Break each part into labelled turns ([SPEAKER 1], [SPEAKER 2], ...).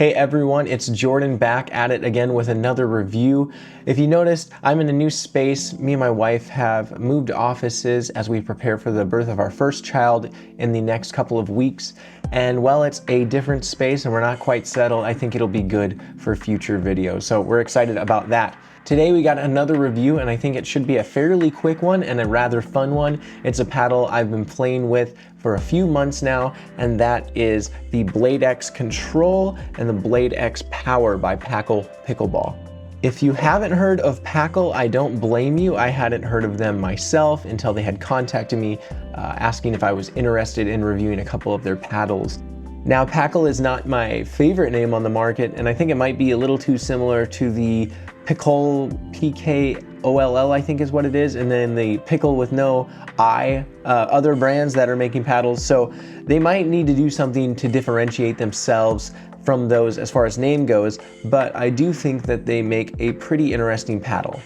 [SPEAKER 1] Hey everyone, it's Jordan back at it again with another review. If you noticed, I'm in a new space. Me and my wife have moved offices as we prepare for the birth of our first child in the next couple of weeks. And while it's a different space and we're not quite settled, I think it'll be good for future videos. So we're excited about that. Today we got another review and I think it should be a fairly quick one and a rather fun one. It's a paddle I've been playing with for a few months now, and that is the Blade X Control and the Blade X Power by Pakle Pickleball. If you haven't heard of Pakle, I don't blame you. I hadn't heard of them myself until they had contacted me asking if I was interested in reviewing a couple of their paddles. Now, Pakle is not my favorite name on the market, and I think it might be a little too similar to the Pickle, P-K-O-L-L, I think is what it is, and then the Pickle with no I, other brands that are making paddles. So they might need to do something to differentiate themselves from those as far as name goes, but I do think that they make a pretty interesting paddle.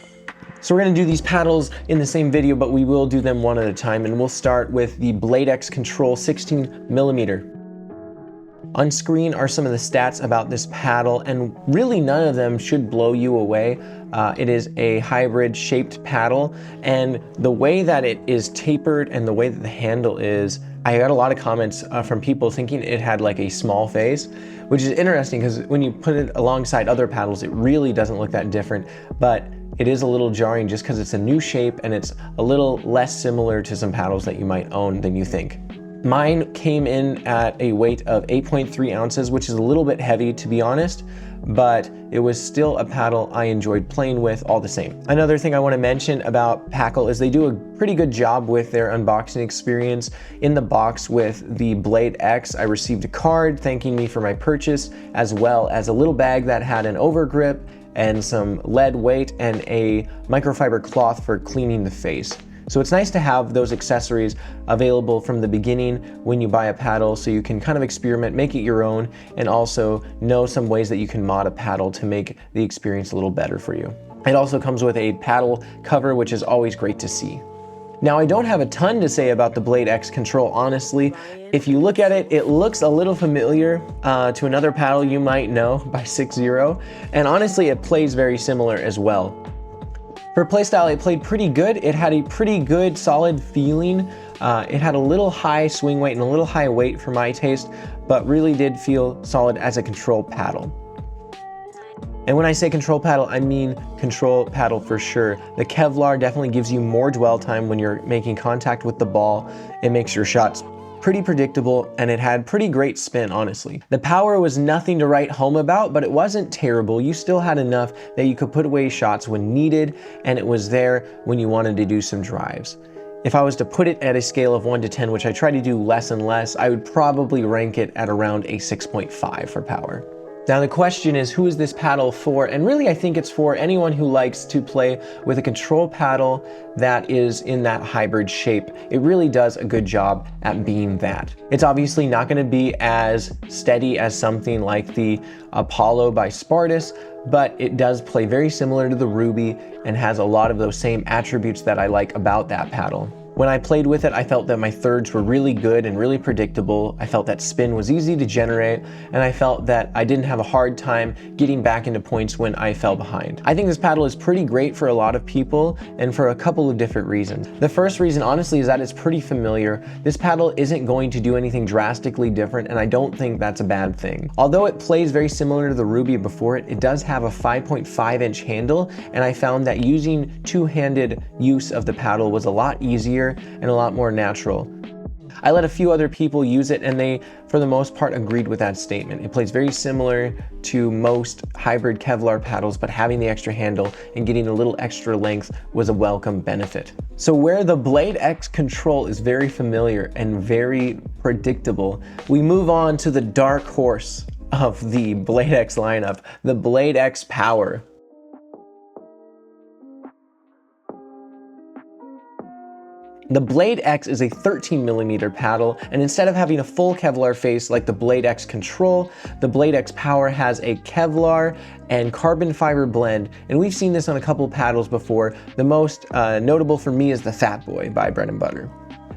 [SPEAKER 1] So we're gonna do these paddles in the same video, but we will do them one at a time, and we'll start with the Blade X Control 16 millimeter. On screen are some of the stats about this paddle, and really none of them should blow you away. It is a hybrid shaped paddle, and the way that it is tapered and the way that the handle is, I got a lot of comments from people thinking it had like a small face, which is interesting because when you put it alongside other paddles, it really doesn't look that different, but it is a little jarring just because it's a new shape and it's a little less similar to some paddles that you might own than you think. Mine came in at a weight of 8.3 ounces, which is a little bit heavy to be honest, but it was still a paddle I enjoyed playing with all the same. Another thing I want to mention about Pakle is they do a pretty good job with their unboxing experience. In the box with the Blade X, I received a card thanking me for my purchase, as well as a little bag that had an overgrip and some lead weight and a microfiber cloth for cleaning the face. So it's nice to have those accessories available from the beginning when you buy a paddle, so you can kind of experiment, make it your own, and also know some ways that you can mod a paddle to make the experience a little better for you. It also comes with a paddle cover, which is always great to see. Now, I don't have a ton to say about the Blade X Control, honestly. If you look at it, it looks a little familiar to another paddle you might know by 6-0, and honestly, it plays very similar as well. For playstyle, it played pretty good. It had a pretty good, solid feeling. It had a little high swing weight and a little high weight for my taste, but really did feel solid as a control paddle. And when I say control paddle, I mean control paddle for sure. The Kevlar definitely gives you more dwell time when you're making contact with the ball. It makes your shots pretty predictable, and it had pretty great spin, honestly. The power was nothing to write home about, but it wasn't terrible. You still had enough that you could put away shots when needed, and it was there when you wanted to do some drives. If I was to put it at a scale of 1 to 10, which I try to do less and less, I would probably rank it at around a 6.5 for power. Now the question is, who is this paddle for? And really I think it's for anyone who likes to play with a control paddle that is in that hybrid shape. It really does a good job at being that. It's obviously not going to be as steady as something like the Apollo by Spartus, but it does play very similar to the Ruby and has a lot of those same attributes that I like about that paddle. When I played with it, I felt that my thirds were really good and really predictable. I felt that spin was easy to generate, and I felt that I didn't have a hard time getting back into points when I fell behind. I think this paddle is pretty great for a lot of people, and for a couple of different reasons. The first reason, honestly, is that it's pretty familiar. This paddle isn't going to do anything drastically different, and I don't think that's a bad thing. Although it plays very similar to the Ruby before it, it does have a 5.5-inch handle, and I found that using two-handed use of the paddle was a lot easier and a lot more natural. I let a few other people use it, and they, for the most part, agreed with that statement. It plays very similar to most hybrid Kevlar paddles, but having the extra handle and getting a little extra length was a welcome benefit. So where the Blade X Control is very familiar and very predictable, we move on to the dark horse of the Blade X lineup, the Blade X Power. The Blade X is a 13 millimeter paddle, and instead of having a full Kevlar face like the Blade X Control, the Blade X Power has a Kevlar and carbon fiber blend, and we've seen this on a couple paddles before. The most notable for me is the Fat Boy by Bread and Butter.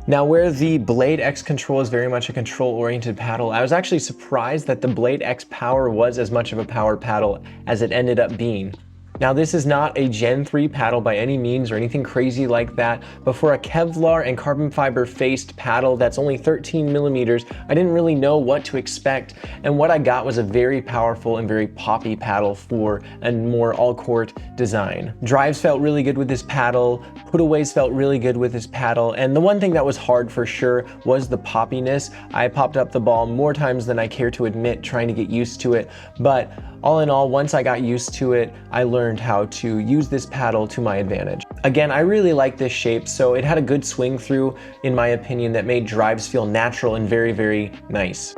[SPEAKER 1] Now, where the Blade X Control is very much a control-oriented paddle, I was actually surprised that the Blade X Power was as much of a power paddle as it ended up being. Now, this is not a Gen 3 paddle by any means or anything crazy like that, but for a Kevlar and carbon fiber faced paddle that's only 13 millimeters, I didn't really know what to expect, and what I got was a very powerful and very poppy paddle for a more all-court design. Drives felt really good with this paddle, putaways felt really good with this paddle, and the one thing that was hard for sure was the poppiness. I popped up the ball more times than I care to admit trying to get used to it, but all in all, once I got used to it, I learned how to use this paddle to my advantage. Again, I really like this shape, so it had a good swing through, in my opinion, that made drives feel natural and very, very nice.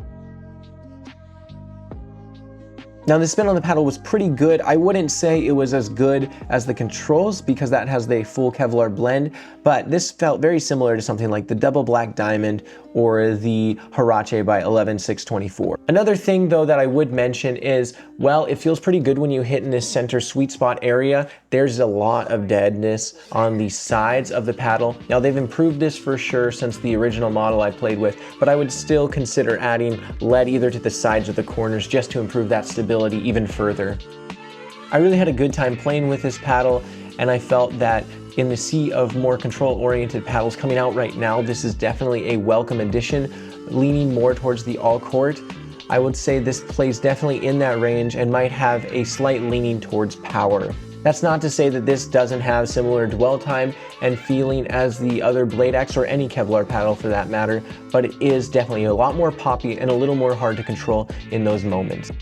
[SPEAKER 1] Now, the spin on the paddle was pretty good. I wouldn't say it was as good as the controls because that has the full Kevlar blend, but this felt very similar to something like the Double Black Diamond or the Huarache by 11624. Another thing though that I would mention is, well, it feels pretty good when you hit in this center sweet spot area. There's a lot of deadness on the sides of the paddle. Now, they've improved this for sure since the original model I played with, but I would still consider adding lead either to the sides or the corners just to improve that stability even further. I really had a good time playing with this paddle, and I felt that in the sea of more control-oriented paddles coming out right now, this is definitely a welcome addition, leaning more towards the all-court. I would say this plays definitely in that range and might have a slight leaning towards power. That's not to say that this doesn't have similar dwell time and feeling as the other Blade X or any Kevlar paddle for that matter, but it is definitely a lot more poppy and a little more hard to control in those moments.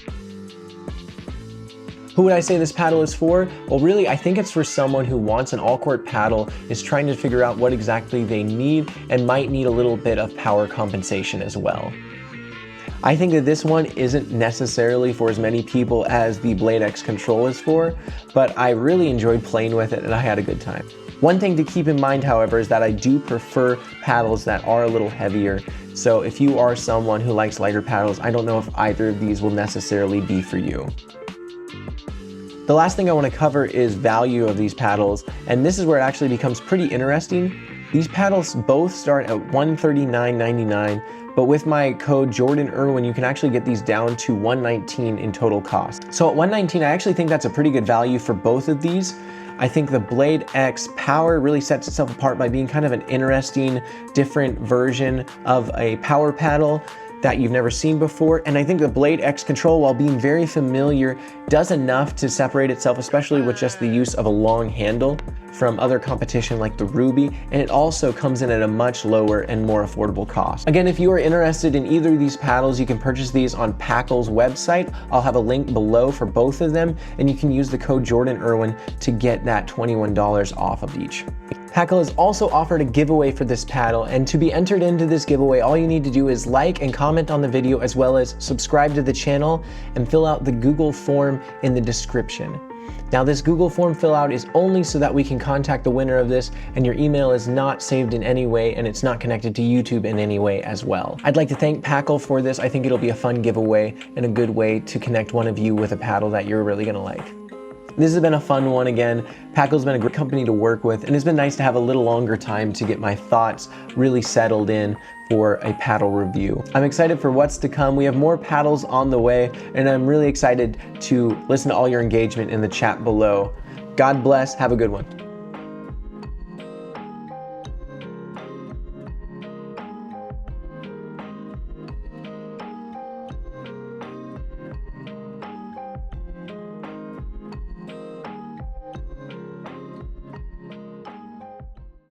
[SPEAKER 1] Who would I say this paddle is for? Well, really, I think it's for someone who wants an all-court paddle, is trying to figure out what exactly they need, and might need a little bit of power compensation as well. I think that this one isn't necessarily for as many people as the Blade X Control is for, but I really enjoyed playing with it and I had a good time. One thing to keep in mind, however, is that I do prefer paddles that are a little heavier. So if you are someone who likes lighter paddles, I don't know if either of these will necessarily be for you. The last thing I want to cover is value of these paddles, and this is where it actually becomes pretty interesting. These paddles both start at $139.99, but with my code JORDANIRWIN, you can actually get these down to $119 in total cost. So at $119, I actually think that's a pretty good value for both of these. I think the Blade X Power really sets itself apart by being kind of an interesting, different version of a power paddle that you've never seen before. And I think the Blade X Control, while being very familiar, does enough to separate itself, especially with just the use of a long handle, from other competition like the Ruby, and it also comes in at a much lower and more affordable cost. Again, if you are interested in either of these paddles, you can purchase these on Pakle's website. I'll have a link below for both of them, and you can use the code JORDANIRWIN to get that $21 off of each. Pakle has also offered a giveaway for this paddle, and to be entered into this giveaway, all you need to do is like and comment on the video, as well as subscribe to the channel and fill out the Google form in the description. Now, this Google form fill out is only so that we can contact the winner of this, and your email is not saved in any way, and it's not connected to YouTube in any way as well. I'd like to thank Pakle for this. I think it'll be a fun giveaway and a good way to connect one of you with a paddle that you're really gonna like. This has been a fun one again. Pakle's been a great company to work with, and it's been nice to have a little longer time to get my thoughts really settled in for a paddle review. I'm excited for what's to come. We have more paddles on the way, and I'm really excited to listen to all your engagement in the chat below. God bless, have a good one.